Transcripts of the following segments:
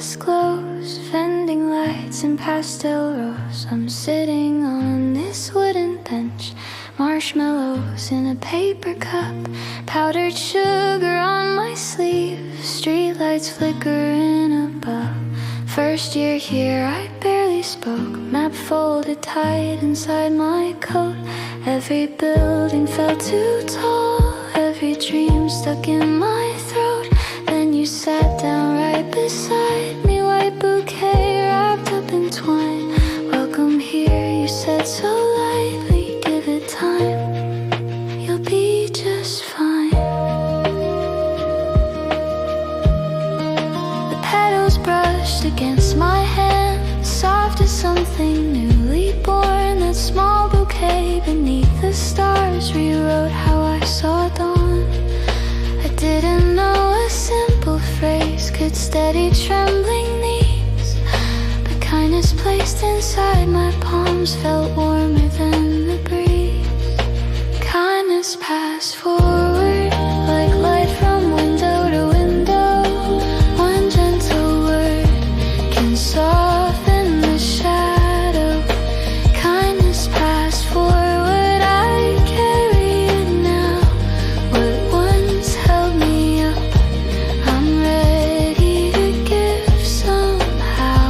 office glows, vending lights and pastel rose. I'm sitting on this wooden bench, marshmallows in a paper cup, powdered sugar on my sleeve, streetlights flickering above. First year here I barely spoke, map folded tight inside my coat. Every building felt too tall, every dream stuck in my throat. Then you sat down right beside me, white bouquet wrapped up in twine. Welcome here, you said so lightly, give it time, you'll be just fine. The petals brushed against my hand, soft as something newly born. That small bouquet beneath the stars rewrote how I saw dawn. I didn't know a simple phrase could steady trembling knees, but kindness placed inside my palms felt warmer than the breeze. Kindness passed forward like light from window to window. One gentle word can soften the shadow. Kindness passed forward, I carry it now. What once held me up, I'm ready to give somehow.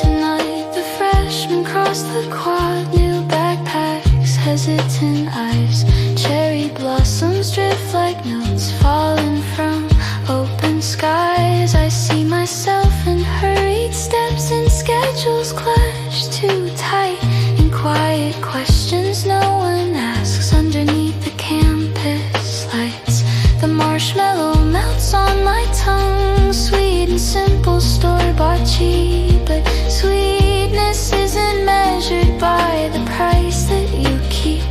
Tonight the freshmen cross the quad, new backpacks, hesitant eyes. Cherry blossoms drift like notes falling from open skies. I see myself in hurried steps and schedules clutched too tight, in quiet questions no one asks underneath the campus lights. The marshmallow melts on my tongue, sweet and simple, store-bought cheap. But sweetness isn't measured by the price that you keep.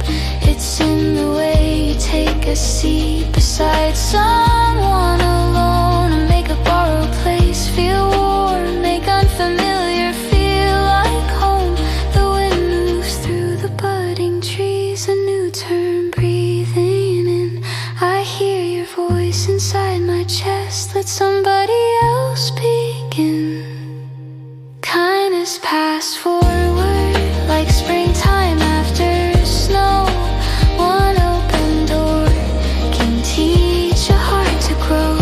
It's in the way you take a seat beside someone alone, and make a borrowed place feel warm, make unfamiliar feel like home. The wind moves through the budding trees, a new turn breathing in. I hear your voice inside my chest, let somebody else begin. Kindness passed forward like springtime after snow. One open door can teach a heart to grow.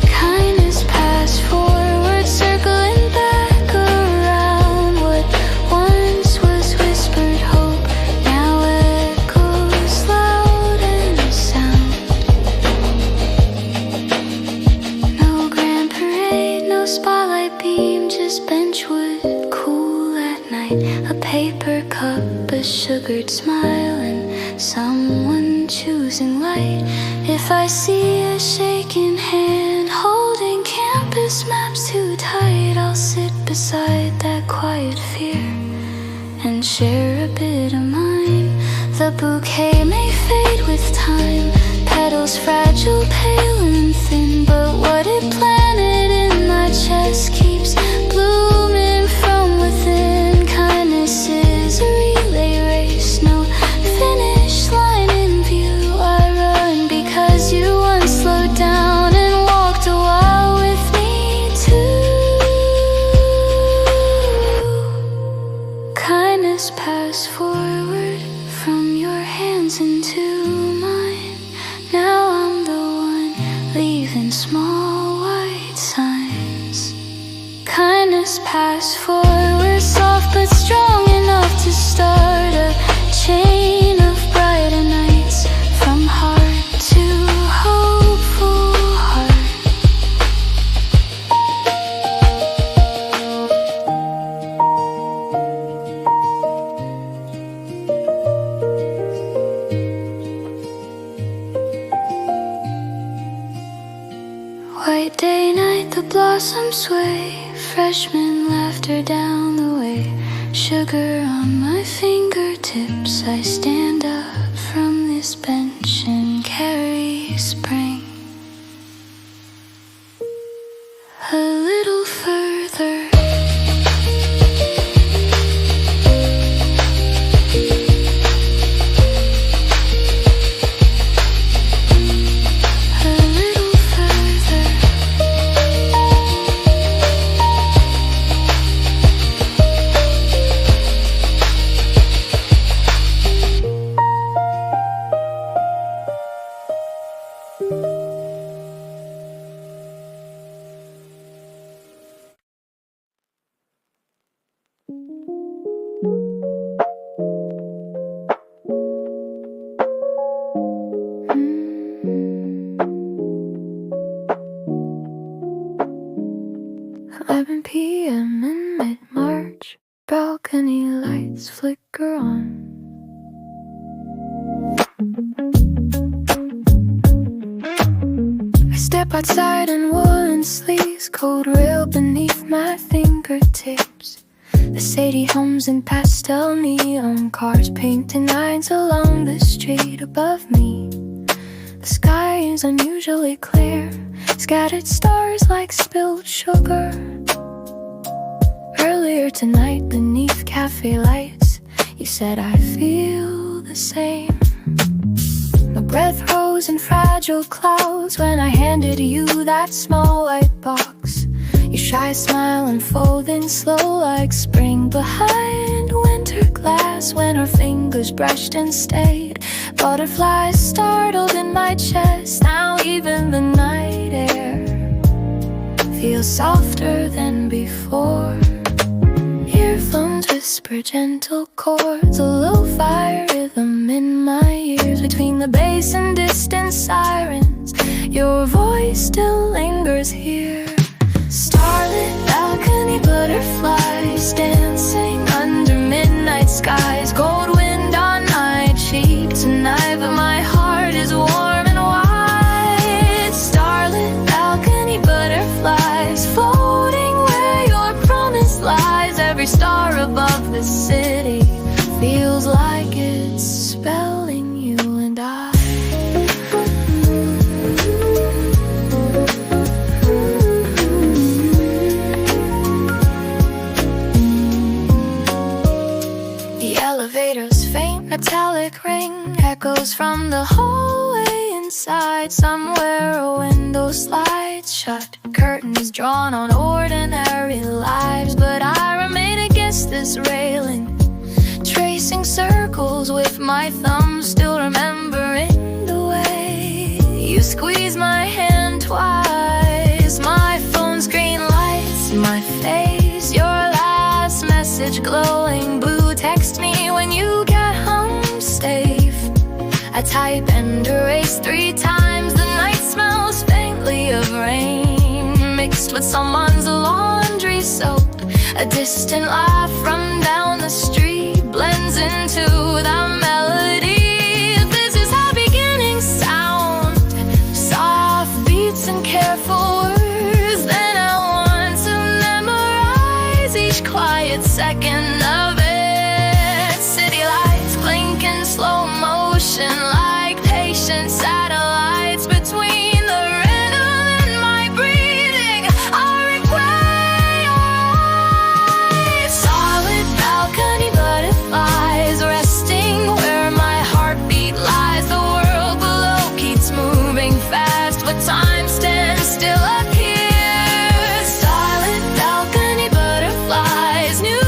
Kindness passed forward, circling back around. What once was whispered hope now echoes loud and sound. No grand parade, no spotlight beam, just benchwood cool at night. A paper cup, a sugared smile, and someone choosing light. If I see a shaking hand holding campus maps too tight, I'll sit beside that quiet fear and share a bit of mine. The bouquet may fade with time, petals fragile, pale and thin, but what it planted in my chest keeps blooming from within. Kindness is a relay race, no finish line in view. I run because you once slowed down and walked a while with me too. Kindness passed forward from your hands into mine. Now I'm the one leaving small white signs. Kindness passed forward, soft but strong enough to start a chain of brighter nights, from heart to hopeful heart. White day, night, the blossoms sway, freshman laughter down the way. Sugar on my fingertips, I stand up from this bench and carry spring a little further. A little further. lights flicker on. I step outside in woolen sleeves, cold rail beneath my fingertips. The city hums in pastel neon, cars painting lines along the street above me. The sky is unusually clear, scattered stars like spilled sugar. Earlier tonight beneath cafe lights, you said I feel the same. My breath rose in fragile clouds when I handed you that small white box. Your shy smile unfolding slow like spring behind winter glass when our fingers brushed and stayed. Butterflies startled in my chest. Now even the night air feels softer than before. Earphones whisper gentle chords, a lo-fi rhythm in my ears. Between the bass and distant sirens, your voice still lingers here. Starlit balcony butterflies dancing under midnight skies. Cold wind on my cheek tonight, but my heart is warm and wide. Starlit balcony butterflies floating where your promise lies. Every star above the city feels like it's spelling you and I. Elevator's faint metallic ring echoes from the hallway inside. Somewhere a window slides shut, curtains drawn on ordinary lives. But I remain against this railing, tracing circles with my thumb, still remembering the way you squeezed my hand twice. My phone screen lights my face, your last message glowing blue. Text me when you get home safe. I type and erase 3 times. The night smells faintly of rain mixed with someone's laundry soap. A distant laugh from down the street blends into the melody. This is how beginnings sound, soft beats and careful words. Then I want to memorize each quiet second of it. Slow motion like patient satellites between the rhythm and my breathing. I regret your eyes. Solid balcony butterflies resting where my heartbeat lies. The world below keeps moving fast, but time stands still up here. Solid balcony butterflies, new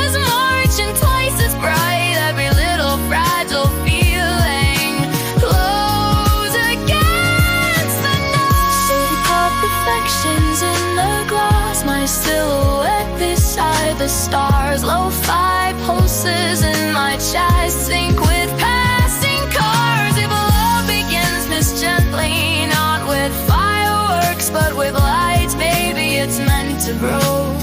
as March and twice as bright. Every little fragile feeling glows against the night. City pop reflections in the glass, my silhouette beside the stars. Lo-fi pulses in my chest sync with passing cars. If love begins this gently, not with fireworks but with lights, baby, it's meant to grow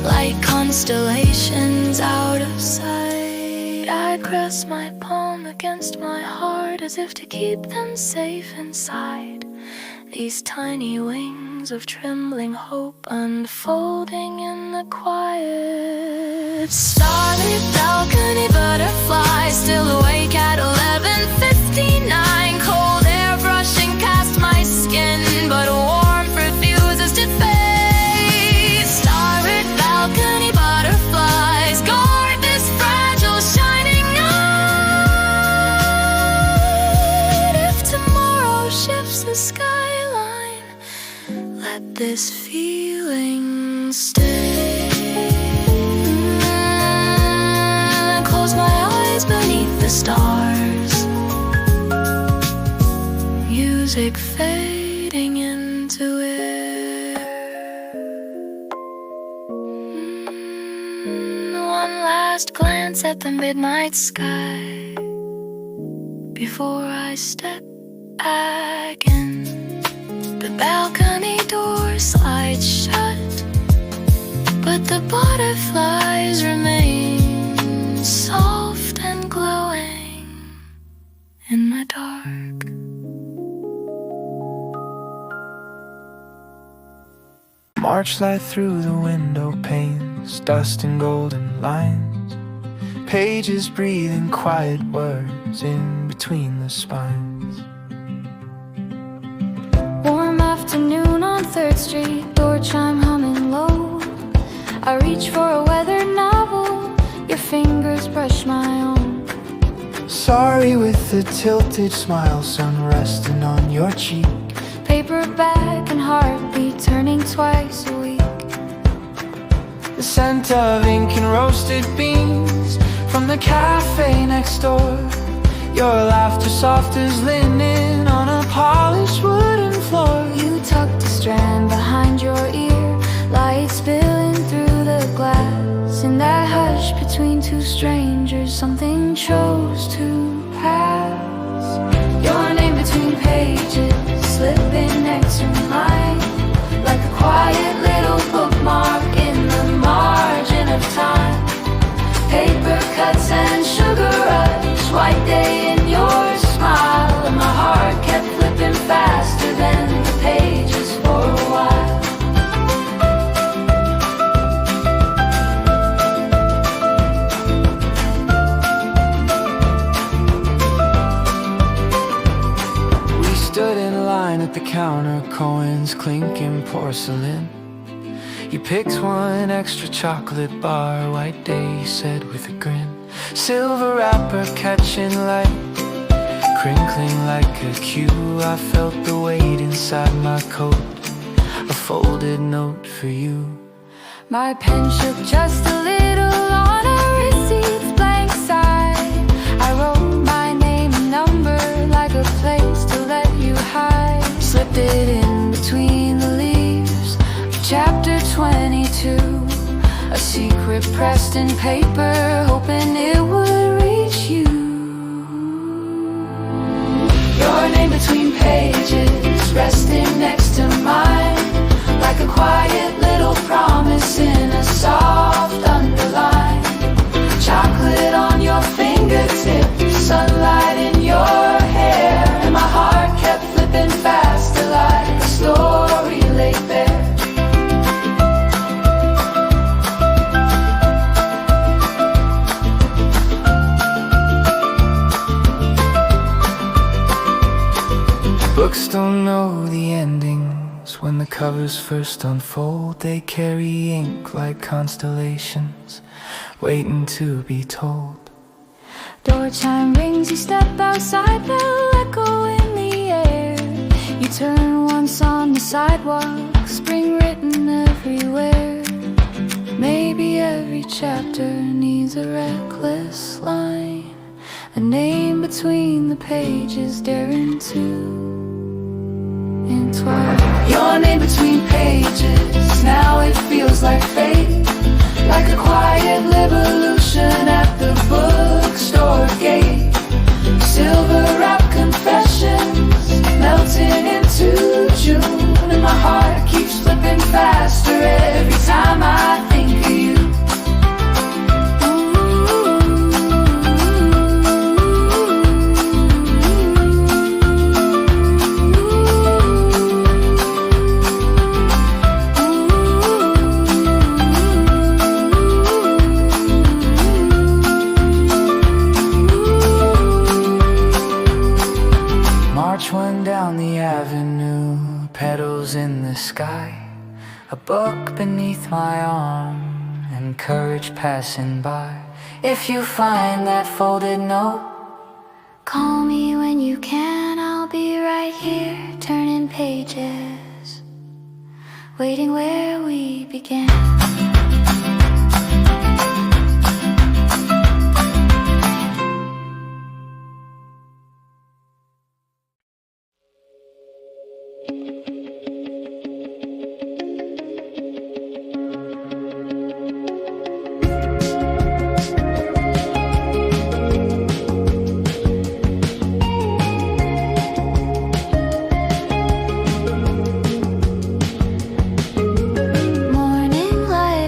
like constellations out of sight. I press my palm against my heart as if to keep them safe inside. These tiny wings of trembling hope unfolding in the quiet. Starlit balcony butterflies still awake at 11:59. Cold air brushing past my skin, but warmth refuses to fade. Starlit balcony butterflies guard this fragile shining night. If tomorrow shifts the skyline, let this feeling stay. Close my eyes beneath the stars, music fading into air. One last glance at the midnight sky before I step back in. The balcony door slides shut, but the butterflies remain March light through the window panes, dust and golden lines, pages breathing quiet words in between the spines. Warm afternoon on 3rd Street, door chime humming low. I reach for a weather novel, your fingers brush my own. Sorry with a tilted smile, sun resting on your cheek. Paperback and heartbeat turning twice a week. The scent of ink and roasted beans from the cafe next door. Your laughter soft as linen on a polished wooden floor. You tucked a strand behind your ear, light spilling through the glass. In that hush between two strangers, something chose to pass. Your name between pages, slipping next to mine, like a quiet little bookmark in the margin of time. Paper cuts and sugar rush, white day in your smile, and my heart kept flipping faster than the pages for a while. We stood in line at the counter, coins clinking porcelain. You picked one extra chocolate bar, white day, you said with a grin. Silver wrapper catching light, crinkling like a cue. I felt the weight inside my coat, a folded note for you. My pen shook just a little on a receipt's blank side. I wrote my name and number like a place to let you hide. Slipped it in between the leaves of chapter 22, a secret pressed in paper, hoping it would reach you. Your name between pages, resting next to mine, like a quiet little promise in a soft underline. Chocolate on your fingertips, sunlight in your hair, and my heart kept flipping faster like a story laid bare. Books don't know the endings. When the covers first unfold, they carry ink like constellations, waiting to be told. Door chime rings, you step outside, bell echo in the air. You turn once on the sidewalk, spring written everywhere. Maybe every chapter needs a reckless line, a name between the pages daring to entwine. Your name between pages, now it feels like fate, like a quiet revolution at the bookstore gate. Silver wrapped confessions melting into June, and my heart keeps flipping faster every time I think of you. One down the avenue, petals in the sky, a book beneath my arm, and courage passing by. If you find that folded note, Call me when you can, I'll be right here, turning pages, waiting where we began. Morning light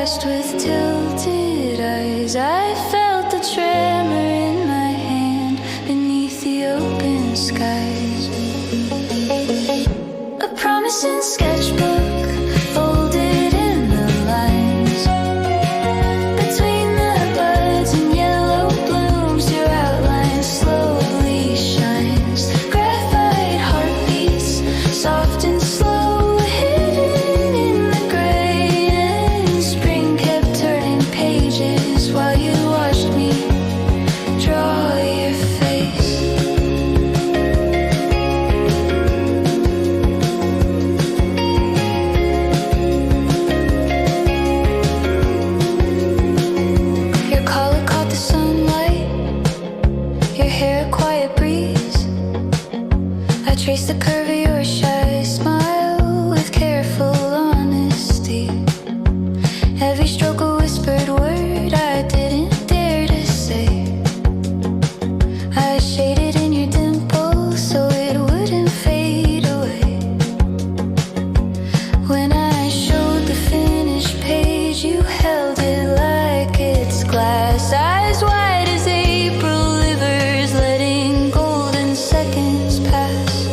past with tilted eyes. I felt the tremor in my hand beneath the open skies. A promising sketchbook folded in the lines. Between the buds and yellow blooms, your outline slowly shines. Graphite heartbeats, soft and slow, hidden in the gray. And spring kept turning pages while you watched me draw your face. Your collar caught the sunlight, your hair a quiet breeze. I traced the curve of your shy smile with careful honesty. Every stroke a whispered word I didn't dare to say. I shaded in your dimple so it wouldn't fade away. When I showed the finished page, you held it like it's glass. Eyes wide as April livers, letting golden seconds pass.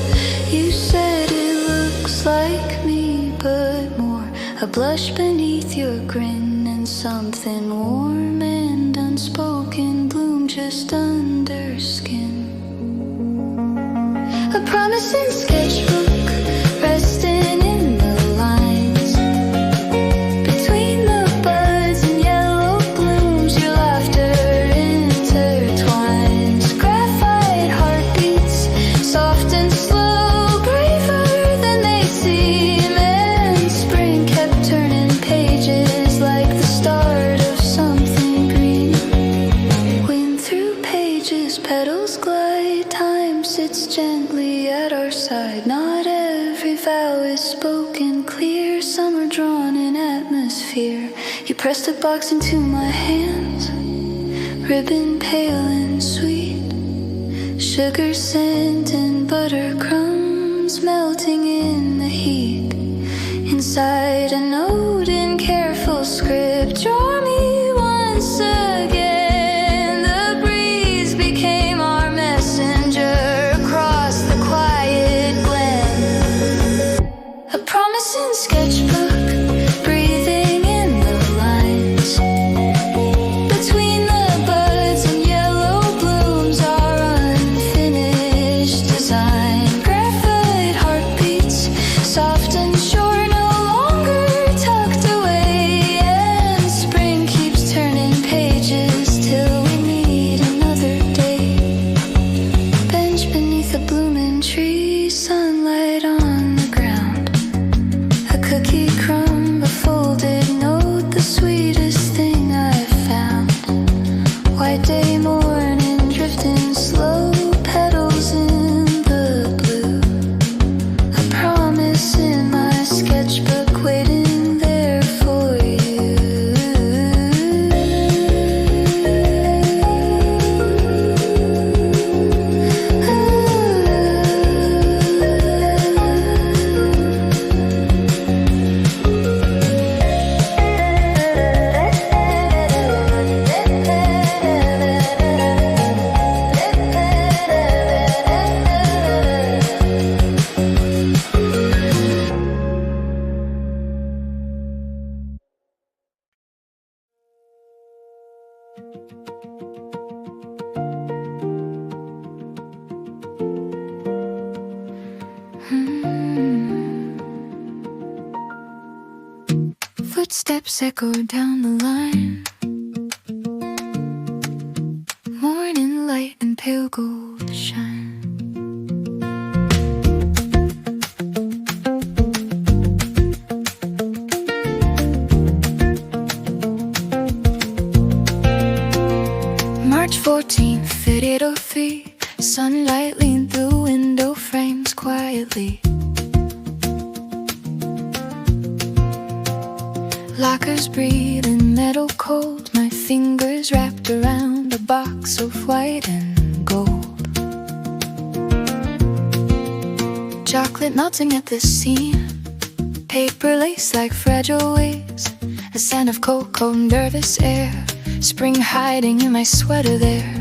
You said it looks like me, but more. A blush beneath your grin and something warm and unspoken bloom just under skin. A promising sketchbook resting in the lines. Between the buds and yellow blooms, your laughter intertwines. Graphite heartbeats, soft and slow, braver than they seem. And spring kept turning pages like the start of something green. Wind through pages, petals glide, time sits gently at our side. Not every vow is spoken clear, some are drawn in atmosphere. You pressed a box into my hands, ribbon pale and sweet, sugar scent and butter crumbs melting in the heat. Inside a note in careful script, draw me once again. The breeze became our messenger across the quiet glen. A promising sketchbook breathing in the lines. Between the buds and yellow blooms, our unfinished design. Graphite heartbeats, soft and sure, no longer tucked away. And spring keeps turning pages till we meet another day. Bench beneath a blooming tree, sunlight on the ground. A cookie crumb, a folded note, the sweetest thing I've found. White day morning, drifting slow, petals in the blue. A promise in my sketchbook waiting there for you. Footsteps echo down the line. Morning light and pale gold shine. March 14th, 8:03. Sunlight leaned through window frames quietly. Lockers breathing metal cold, my fingers wrapped around a box of white and gold. Chocolate melting at the seam, paper lace like fragile waves, the scent of cocoa, nervous air, spring hiding in my sweater there.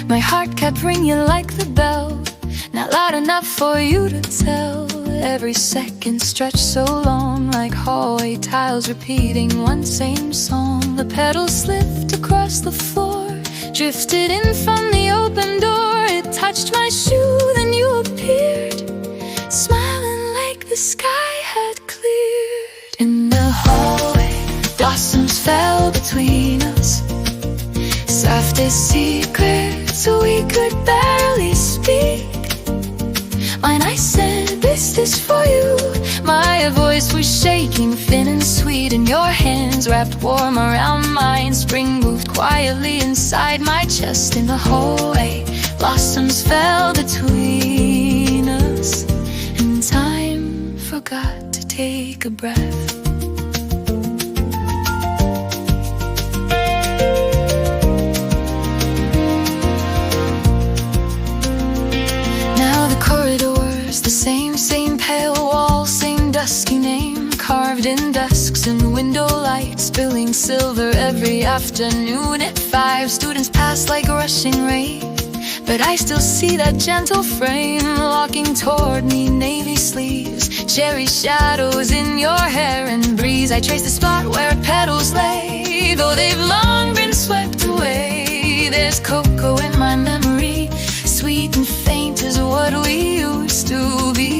My heart kept ringing like the bell, not loud enough for you to tell. Every second stretched so long, like hallway tiles repeating one same song. The petals slipped across the floor, drifted in from the open door. It touched my shoe, then you appeared, smiling like the sky had cleared. In the hallway, blossoms fell between us, soft as secrets we could barely speak. When I said, "This is for you," my voice was shaking, thin and sweet, and your hands wrapped warm around mine. Spring moved quietly inside my chest. In the hallway, blossoms fell between us, and time forgot to take a breath. The same pale wall, same dusky name carved in desks and window lights, spilling silver every afternoon at 5. Students pass like rushing rain, but I still see that gentle frame walking toward me, navy sleeves, cherry shadows in your hair and breeze. I trace the spot where petals lay, though they've long been swept away. There's cocoa in my memory, sweet and faint as what we used to be.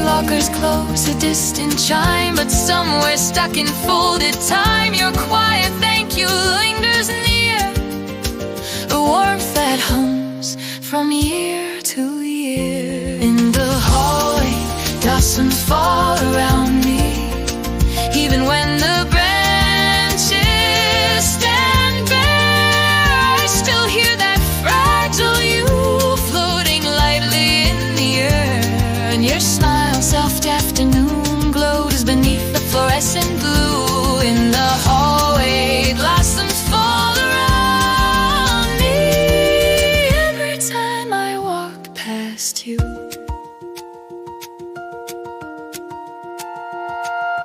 Lockers close, a distant chime, but somewhere stuck in folded time, your quiet thank you lingers near, a warmth that hums from year to year. In the hallway, blossoms fall around me, even when the branches stand bare. I still hear that fragile you floating lightly in the air, and your smile, soft afternoon glows beneath the fluorescent blue. In the hallway, blossoms fall around me every time I walk past you.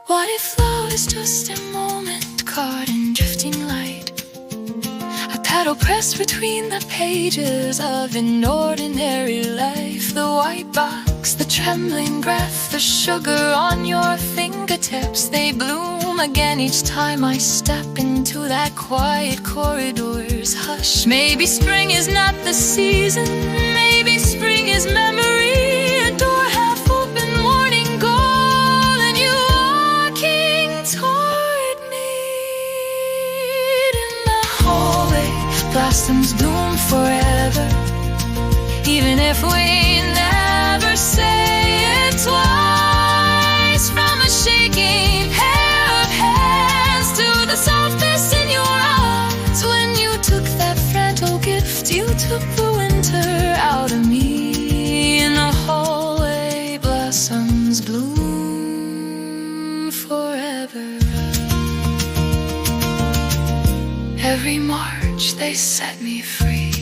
What if love is just a moment caught in drifting light? A petal pressed between the pages of an ordinary life. The white box, the trembling breath, the sugar on your fingertips, they bloom again each time I step into that quiet corridor's hush. Maybe spring is not the season, maybe spring is memory, a door half open, morning gold, and you walking toward me. In the hallway, blossoms bloom forever, even if we never say it twice. From a shaking pair of hands to the softness in your eyes, when you took that fragile gift, you took the winter out of me. In the hallway, blossoms bloom forever. Every March they set me free.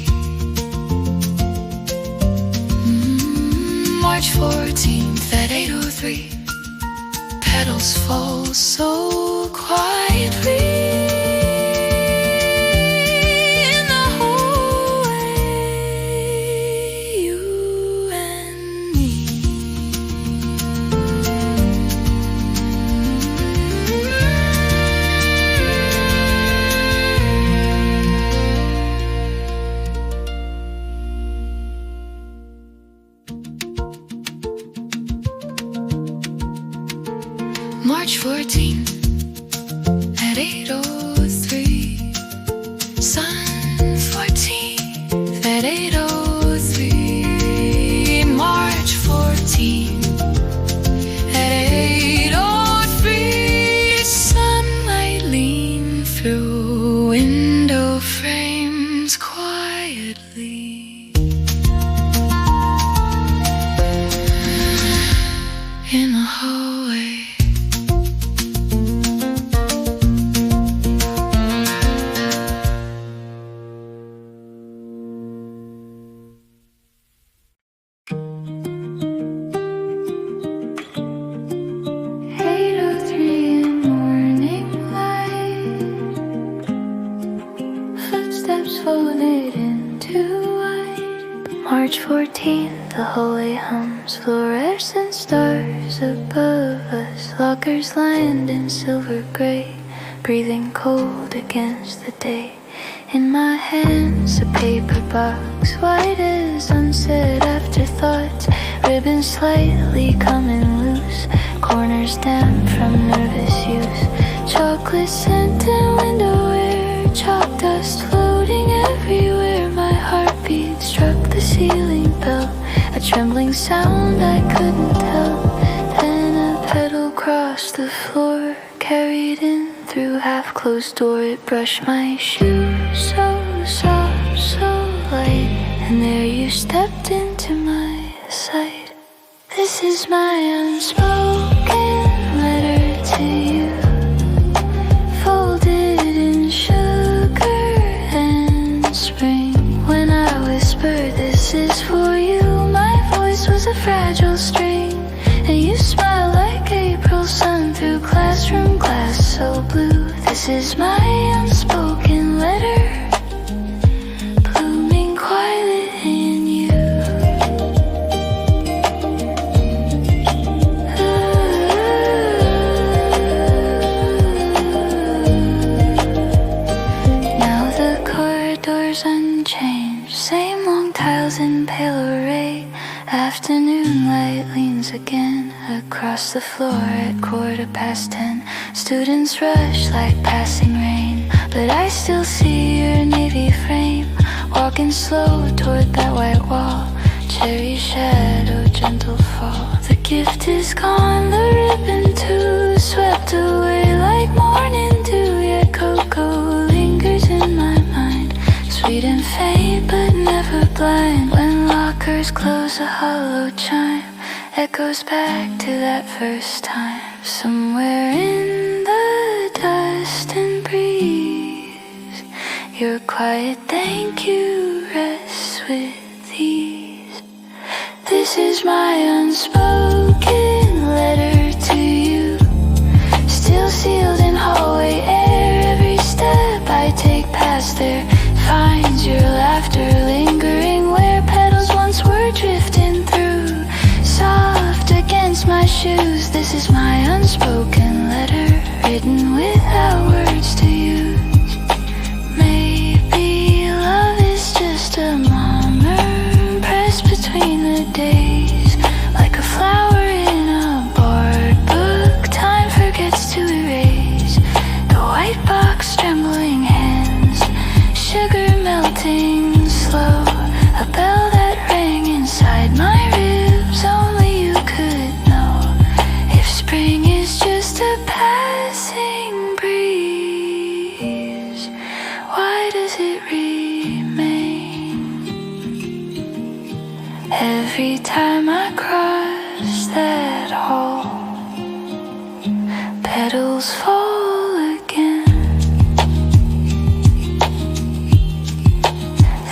March 14th at 8:03, petals fall so quietly. In the hallway, you and me. March 14th 13th, the hallway hums, fluorescent stars above us, lockers lined in silver gray, breathing cold against the day. In my hands, a paper box, white as unsaid afterthoughts, ribbons slightly coming loose, corners damp from nervous use, chocolate scent and window air, chalk dust floating everywhere. My heartbeat struck the ceiling bell, a trembling sound I couldn't tell. Then a pedal crossed the floor, carried in through half-closed door. It brushed my shoes, so soft, so light, and there you stepped into my sight. This is my unspoken letter to you, folded in sugar and spring. When I whispered, this is for you, my voice was a fragile string, and you smiled like April sun through classroom glass so blue. This is my unspoken letter, blooming quietly in you. Now the corridor's unchanged, same long tiles in pale array. Afternoon light leans again across the floor at 10:15. Students rush like passing rain, but I still see your navy frame, walking slow toward that white wall, cherry shadow, gentle fall. The gift is gone, the ribbon too, swept away like morning dew. Yet cocoa lingers in my mind, sweet and faint but never blind. When lockers close, a hollow chime echoes back to that first time. Somewhere in the dust and breeze, your quiet thank you rests with ease. This is my unspoken letter to you, still sealed in hallway air. Every step I take past there finds your laughter lingering where petals once were drifting through, soft against my shoes. This is my unspoken letter, written without words to use. Maybe love is just a murmur pressed between the days, like a flower in a barred book time forgets to erase. The white box trembling hands, sugar melting slow, a bell that rang inside my ribs. Only you could know if spring is just a passing breeze. Why does it remain? Every time I cross that hall, petals fall again.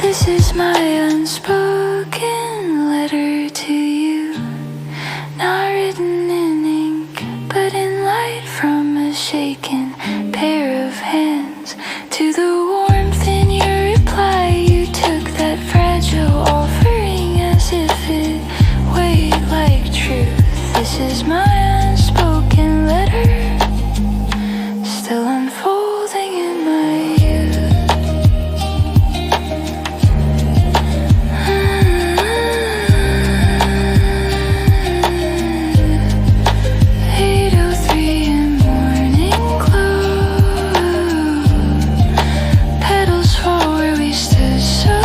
This is my unspoken letter to you, not written in ink, but in light from a shaken pair of hands. To the warmth in your reply, you took that fragile offering as if it weighed like truth. This is my unspoken letter, still unfolding in my youth. 8:03 in morning glow, petals fall where we stood so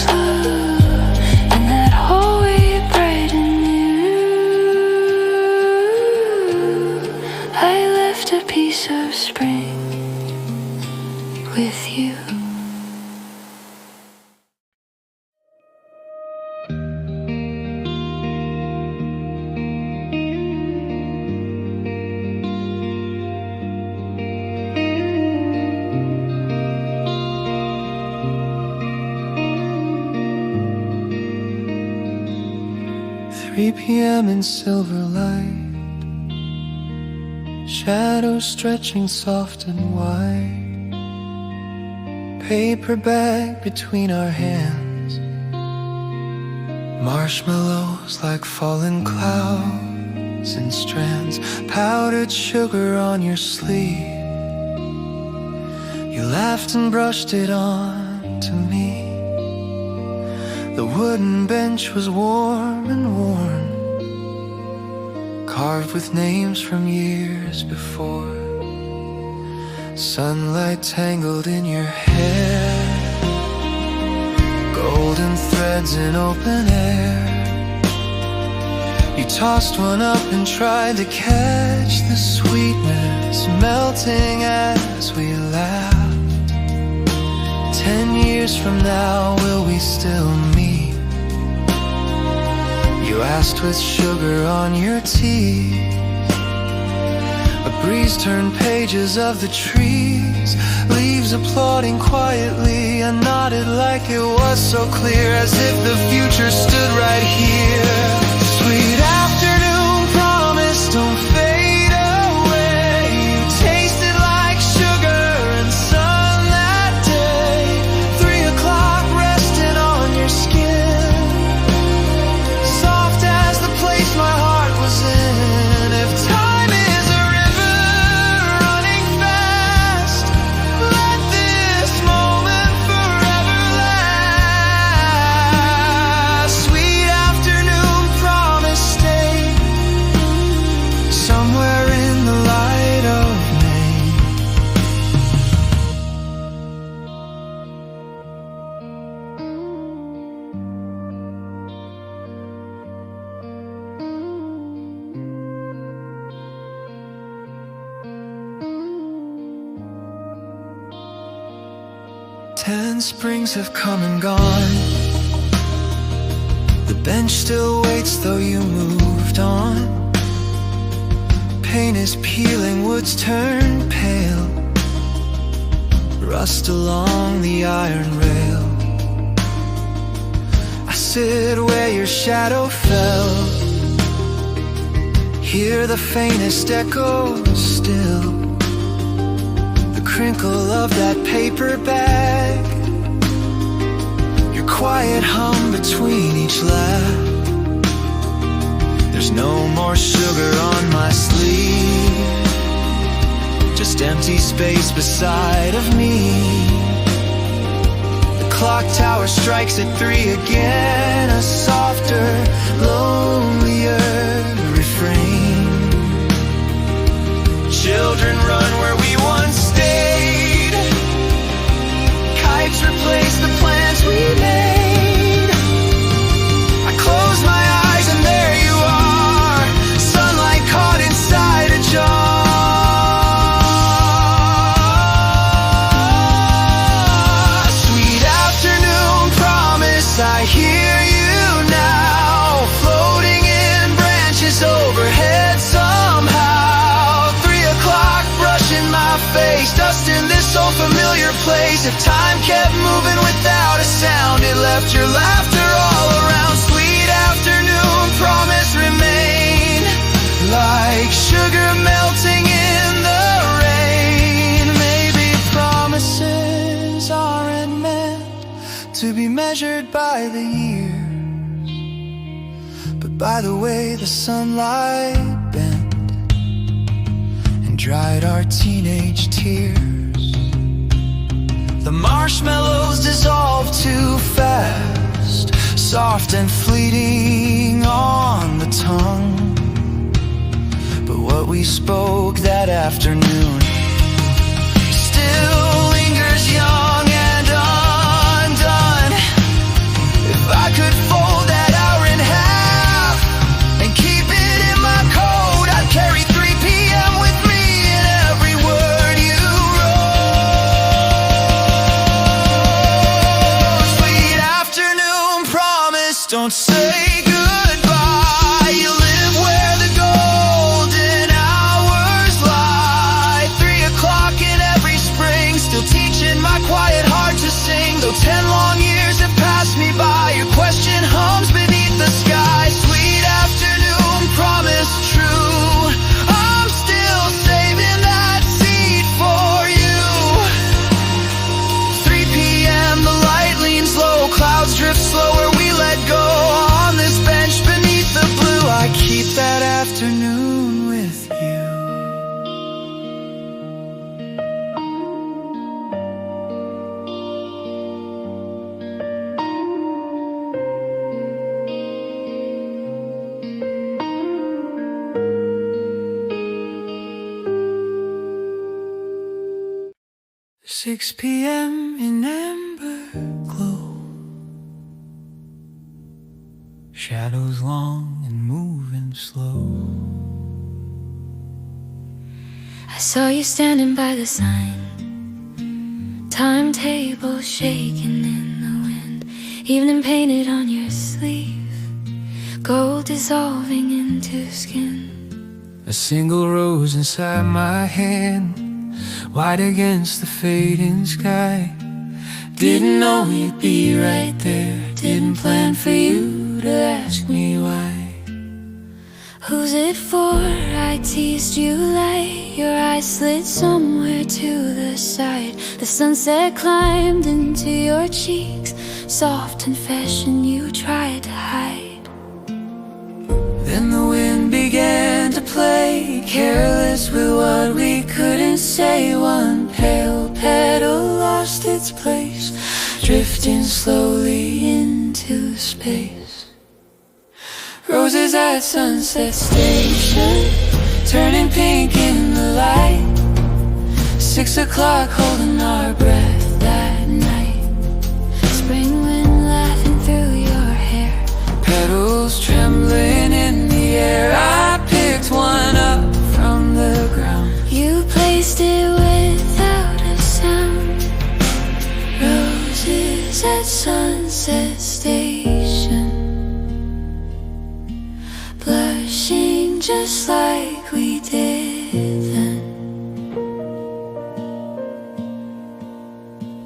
slow, in that hallway bright and new. I left a piece of spring with you. Three p.m. in silver light, shadows stretching soft and wide, paper bag between our hands, Marshmallows like fallen clouds in strands, powdered sugar on your sleeve. You laughed and brushed it on to me. The wooden bench was warm and worn, carved with names from years before. Sunlight tangled in your hair, golden threads in open air. You tossed one up and tried to catch the sweetness melting as we laughed. 10 years from now, will we still meet? You asked with sugar on your teeth. A breeze turned pages of the trees, leaves applauding quietly. I nodded like it was so clear, as if the future stood right here. Sweet afternoon promise, don't fade away. You tasted like sugar and sun that day. 3 o'clock resting on your skin, soft as the place my heart was in. If time is a river running fast, let this moment forever last. Sweet afternoon promise, stay somewhere in the light of May. Ten springs have come and gone. The bench still waits though you moved on. Paint is peeling, woods turn pale, rust along the iron rail. I sit where your shadow fell, hear the faintest echoes still. The crinkle of that paper bag, your quiet hum between each laugh. There's no more sugar on my sleeve, just empty space beside of me. The clock tower strikes at 3 again, a softer, lonelier refrain. Children run where we once stayed, kites replace the plans we made. I close my eyes and there you are, sunlight caught inside a jar. Sweet afternoon promise, I hear you now, floating in branches overhead somehow. 3 o'clock brushing my face, dust in this old familiar place. If time kept moving without a sound, it left your laughter all around. Sweet afternoon promise, remain like sugar melting in the rain. Maybe promises aren't meant to be measured by the years, but by the way the sunlight bent and dried our teenage tears. The marshmallows dissolve too fast, soft and fleeting on the tongue. But what we spoke that afternoon still lingers young and undone. If I could fold that hour in half and keep it in my coat, I'd carry 3 p.m. with me in every word you wrote. Sweet afternoon promise, don't say goodbye. You live where the golden hours lie. 3 o'clock in every spring, 6 p.m. in amber glow, shadows long and moving slow. I saw you standing by the sign, timetable shaking in the wind, evening painted on your sleeve, gold dissolving into skin. A single rose inside my hand, white against the fading sky. Didn't know you'd be right there, didn't plan for you to ask me why. Who's it for? I teased you light, your eyes slid somewhere to the side. The sunset climbed into your cheeks, soft confession you tried to hide. Then the wind began to play, careless with what we couldn't say. One pale petal lost its place, drifting slowly into space. Roses at Sunset Station, turning pink in the light. 6 o'clock, holding our breath that night. Spring wind laughing through your hair, petals trembling in the air. I picked one up from the ground, you placed it without a sound. Roses at Sunset Station, blushing just like we did then.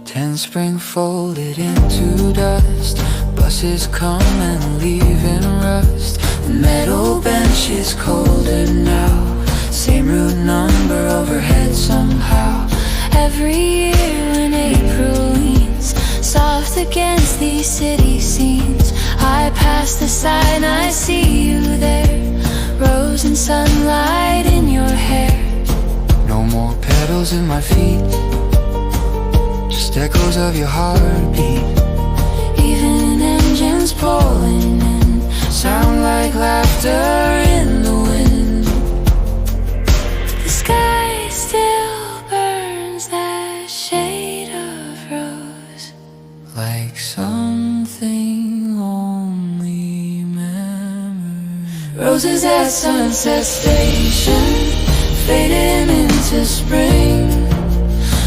10 spring folded into dust, buses come and leave in rust. The metal bench is colder now, same route number overhead somehow. Every year when April leans soft against these city scenes, I pass the sign, I see you there, rose and sunlight in your hair. No more petals in my feet, just echoes of your heartbeat. Even engines pulling in Sound like laughter in the wind. the sky still burns that shade of rose, Like something only memories. Roses at Sunset Station, fading into spring.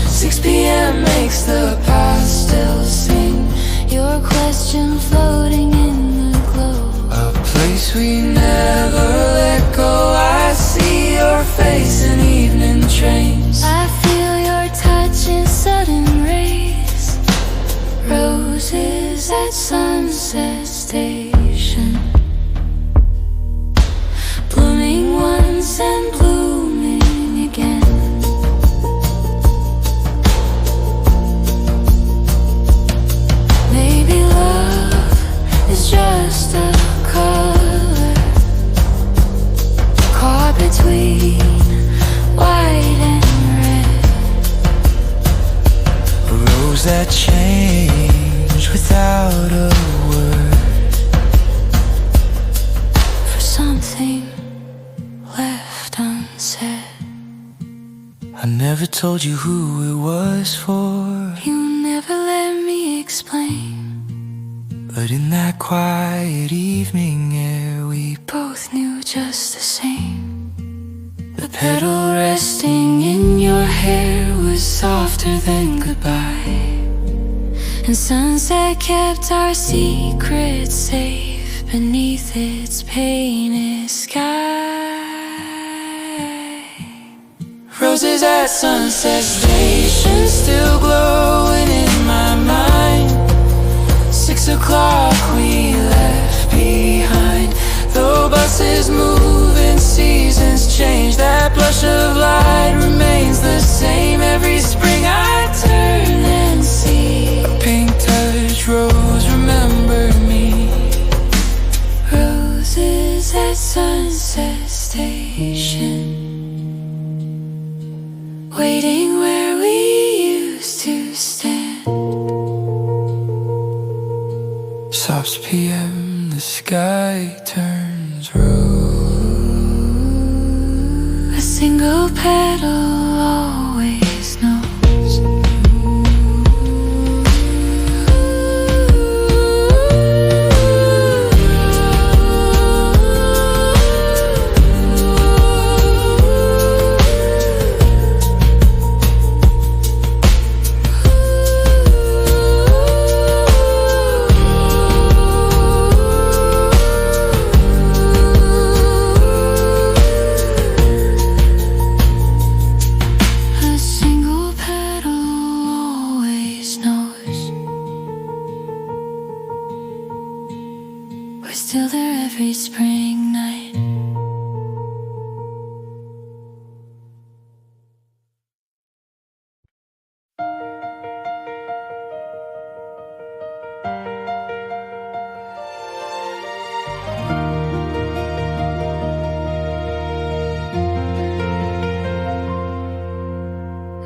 6 p.m. makes the pastels sing, your question floating in the glow. a place we never let go. I see your face in evening trains. I feel your touch in sudden rays. Roses at Sunset Station, blooming once and blooming again. Maybe love is just a color caught between white and red. A rose that changed without a word, For something left unsaid. I never told you who it was for, You never let me explain. but in that quiet evening air we Both knew just the same. The petal resting in your hair was softer than goodbye. And sunset kept our secret safe beneath its painted sky. Roses at Sunset Station, still glowing in my mind. 6 o'clock we left behind. Though buses move and seasons change, that blush of light remains the same. Every spring I turn and see a pink touch rose, remember me. Roses at Sunset Station, waiting where we used to stand. Stops PM, the sky turns rose. A single petal always knows.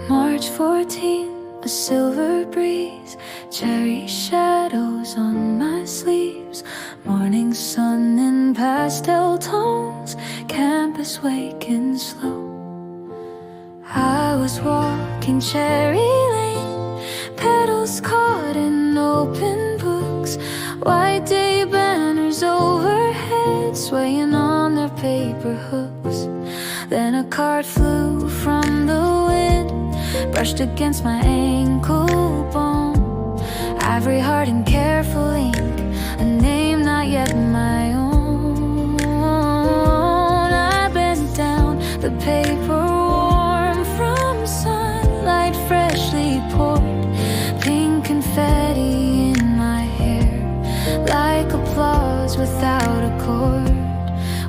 March 14th, a silver breeze, cherry shadows on my sleeves, morning sun in pastel tones, campus waking slow. I was walking cherry lane, petals caught in open books, white day banners overhead, swaying on their paper hooks. Then a card flew from the wind, brushed against my ankle bone, ivory heart in careful ink, a name not yet my own. I bent down, the paper warm from sunlight freshly poured, pink confetti in my hair, like applause without a chord.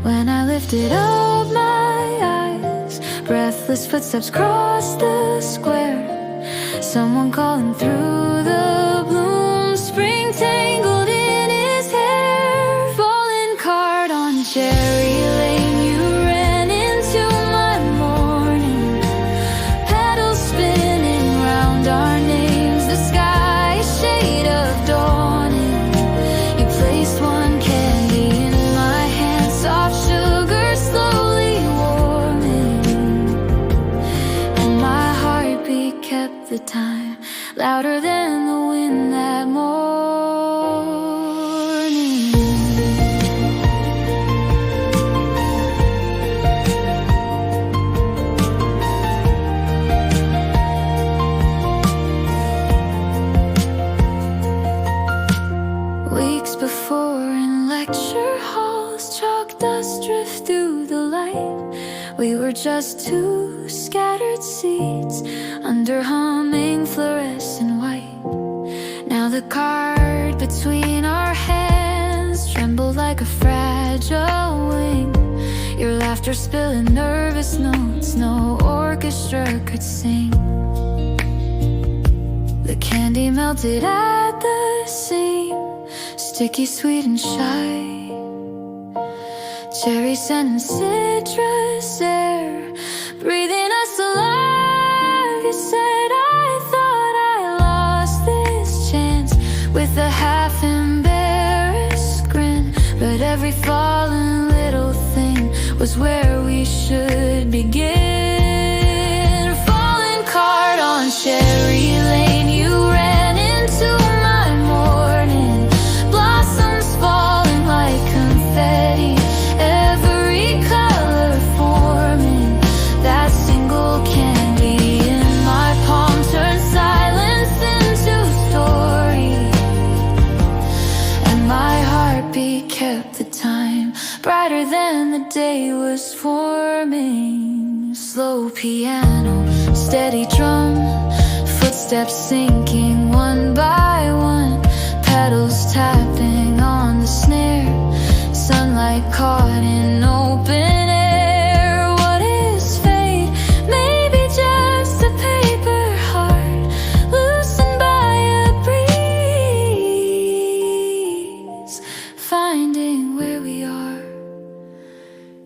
When I lifted up my eyes, breathless footsteps crossed the square, someone calling through the bloom, spring tangled in his hair. Fallen card on cherry lane, you ran into my morning, petals spinning round our names, the sky a shade of dawning. You placed one candy in my hand, soft sugar slowly warming, and my heartbeat kept the time, louder than the wind that morning. Weeks before in lecture halls, chalk dust drift through the light. We were just two scattered seeds under humming fluorescent white. Now the card between our hands trembled like a fragile wing, your laughter spilling nervous notes no orchestra could sing. The candy melted at the seam, sticky, sweet and shy, cherry scent and citrus air, breathing us alive. You said I thought I lost this chance, with a half-embarrassed grin, but every fallen little thing was where we should begin. Fallen card on cherry lane, you ran into my morning, blossoms falling like confetti, every color forming, that single candy in my palm turned silence into story, and my heartbeat kept the time, brighter than the day was forming. Slow piano, steady drum, footsteps sinking one by one, petals tapping on the snare, sunlight caught in open air. What is fate? Maybe just a paper heart loosened by a breeze, finding where we are.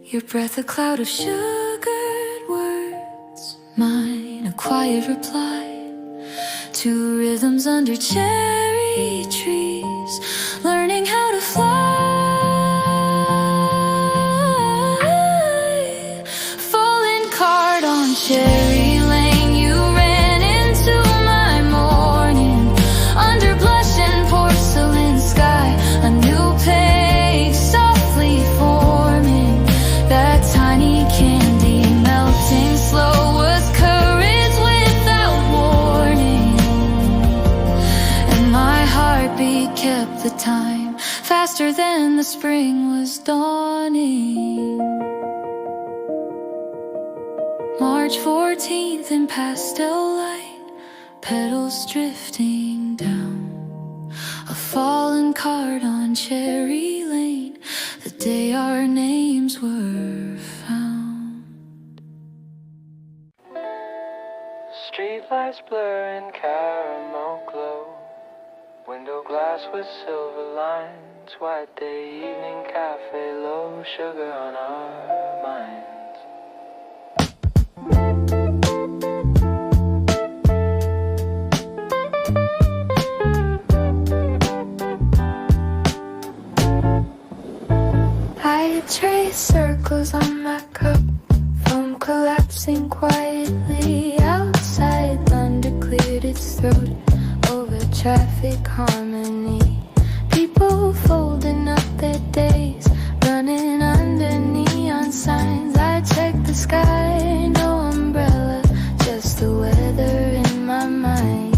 Your breath a cloud of sugared words, mine a quiet reply, two rhythms under cherry trees, learning how to fly. Fallen card on cherry lane, you ran into my morning, under blushing porcelain sky, a new page softly forming, that tiny candy melting slow was courage without warning, and my heartbeat kept the time, faster than the spring was dawning. March 14th in pastel light, petals drifting down, a fallen card on cherry lane, the day our names were found. Streetlights blur in caramel glow, window glass with silver lines, white day evening cafe, low sugar on our minds. trace circles on my cup, foam collapsing quietly outside. Thunder cleared its throat over traffic harmony. People folding up their days, running under neon signs. I check the sky, no umbrella, just the weather in my mind.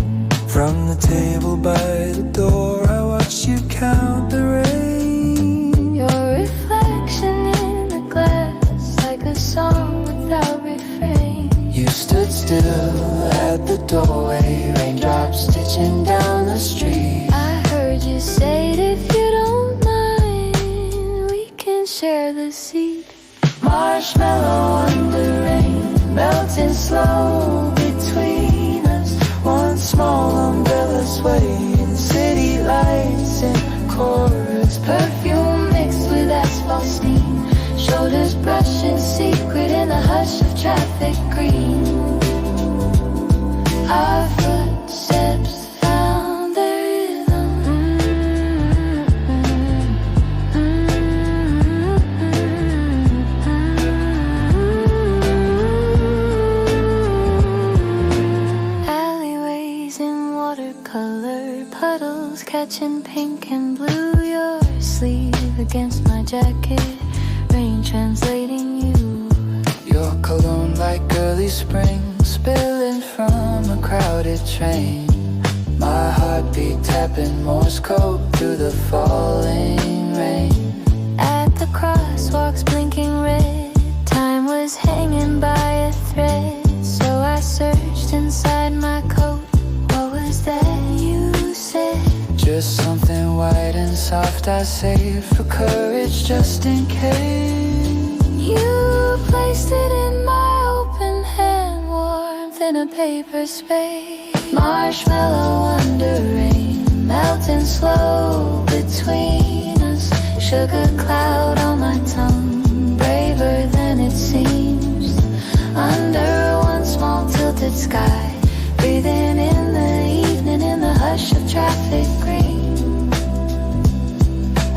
From the table by the door, I watch you count the rain. Your reflection in the glass, like a song without refrain. You stood still at the doorway, raindrops stitching down the street. I heard you say it, if you don't mind, we can share the seat. Marshmallow under rain, melting slow between us. One small umbrella swaying, city lights in chorus. Perfume mixed with asphalt steam, shoulders brushing secret in the hush of traffic green. Our footsteps found their rhythm. Alleyways in watercolor, puddles catching pink and blue. Your sleeve against my jacket, rain translating you. Your cologne like early spring, spilling from a crowded train. My heartbeat tapping Morse code through the falling rain. At the crosswalks blinking red, time was hanging by a thread. So I searched inside my coat, what was that you said? Just something white and soft I saved for courage just in case. You placed it in my open hand, warmth in a paper space. Marshmallow under rain, melting slow between us. Sugar cloud on my tongue, braver than it seems. Under one small tilted sky, breathing in the evening in the hush of traffic green.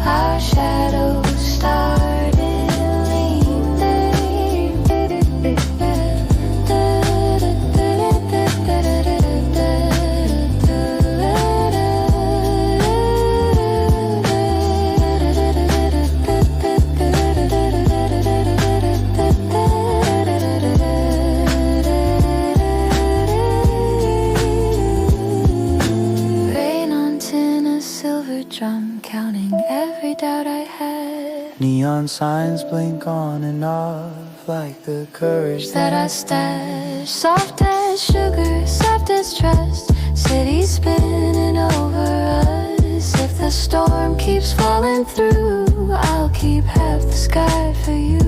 Our shadows started drum, counting every doubt I had. Neon signs blink on and off like the courage That I stashed, soft as sugar, soft as trust. City spinning over us. If the storm keeps falling through, I'll keep half the sky for you.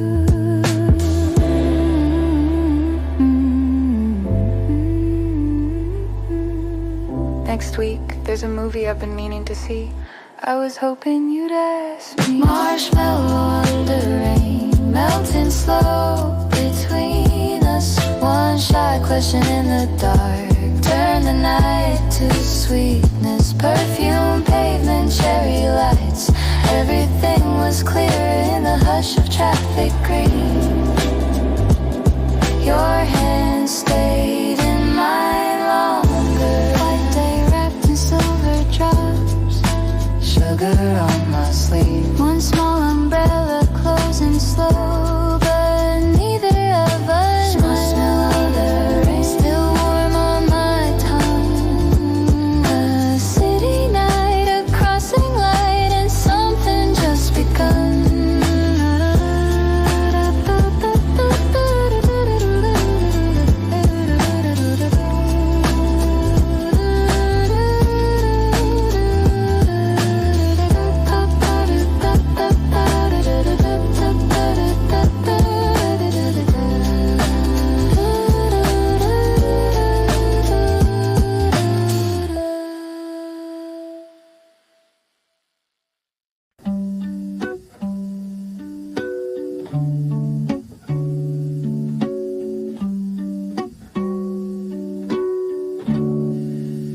Next week, there's a movie I've been meaning to see. I was hoping you'd ask me. Marshmallow under rain, melting slow between us. One shy question in the dark, turn the night to sweetness. Perfume, pavement, cherry lights. Everything was clear in the hush of traffic green. Your hand stayed in mine longer. White day wrapped in silver drops, sugar on my sleeve. one small umbrella closing slow, but neither of us might smell the rain. Still warm on my tongue. A city night, a crossing light, and something just begun.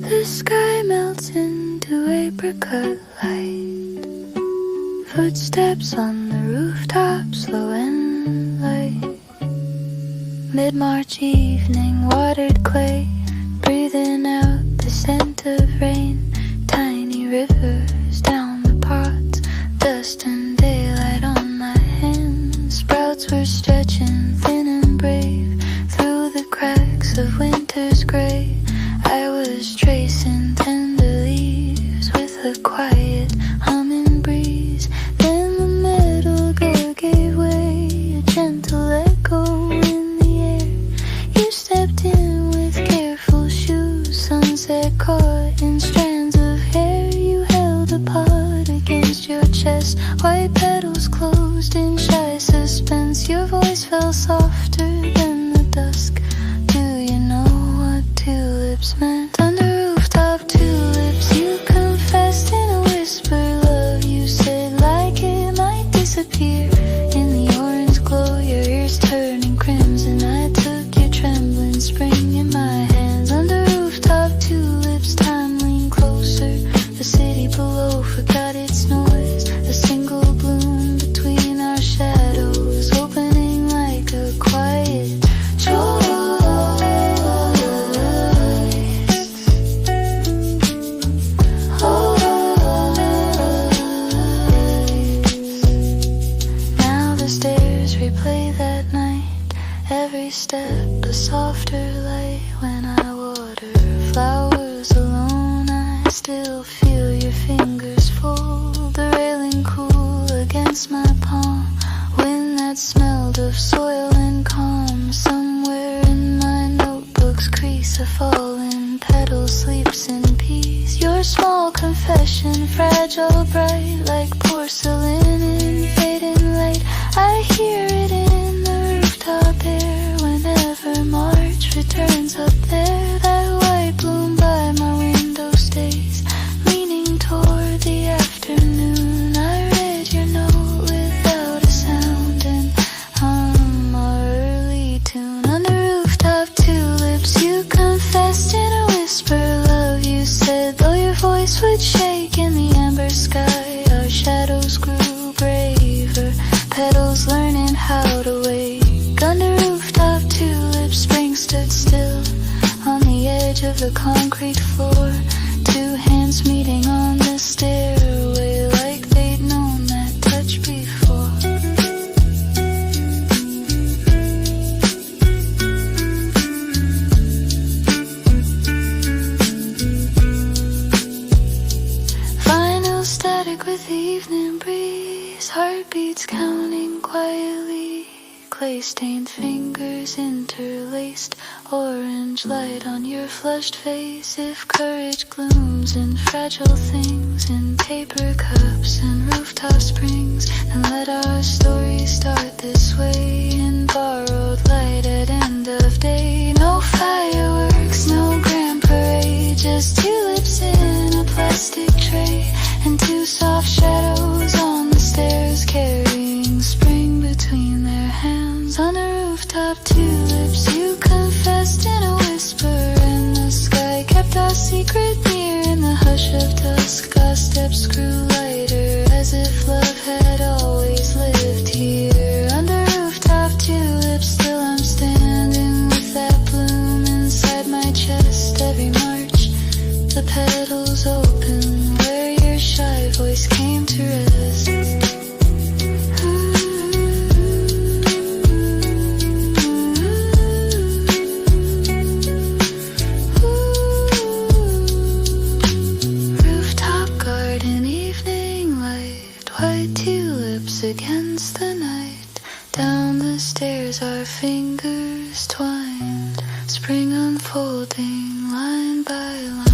The sky melts into apricot light. Footsteps on the rooftops, low and light. Mid-March evening, watered clay, breathing out the scent of rain. Tiny rivers down the pots, dust and daylight on my hands. Sprouts were stretching thin and brave through the cracks of winter's gray. I was tracing tender leaves with a quiet humming breeze. Then the metal door gave way, a gentle echo in the air. You stepped in with careful shoes, sunset caught in strands of hair. You held a pot against your chest, white petals closed in shy suspense. Your voice fell softer than the dusk. Do you know what tulips meant? Under rooftop tulips, you confessed in a whisper. Love, you said, like it might disappear in the orange glow. Your ears turning crimson. I took your trembling spring in my hands. Under rooftop tulips, time leaned closer. The city below forgot its noise. A single bloom between our shadows, opening like a quiet choice. Now the stairs replay that night, every step a softer light. When I water flowers alone, I still feel your fingers fold the railing cool against my palm. Wind that smelled of soil and calm. Somewhere in my notebook's crease, a fallen petal sleeps in peace. Your small confession, fragile, bright like porcelain in fading light. I hear it in the rooftop air whenever March returns up there. That white bloom by my window stays, leaning toward the afternoon. I read your note without a sound and hum our early tune. Under rooftop tulips, you confessed in a whisper. Love, you said, though your voice would shake in the amber sky. Our shadows grew braver, petals learning how to wake. Under rooftop tulips, spring stood still on the edge of the concrete floor. Two hands meeting on the stairway like they'd known that touch before. Vinyl static with the evening breeze, heartbeats counting quietly. Clay-stained fingers interlaced, orange light on your flushed face. If courage glooms in fragile things, in paper cups and rooftop springs, and let our story start this way, in borrowed light at end of day. No fireworks, no grand parade, just tulips in a plastic tray, and two soft shadows on the stairs carrying spring between their hands. On a rooftop tulips, you confessed in a whisper, and the sky kept our secret near. In the hush of dusk, our steps grew lighter, as if love had always lived here. Under rooftop tulips, still I'm standing with that bloom inside my chest. Every March, the petals open where your shy voice came to rest. White tulips against the night. Down the stairs our fingers twined, spring unfolding line by line.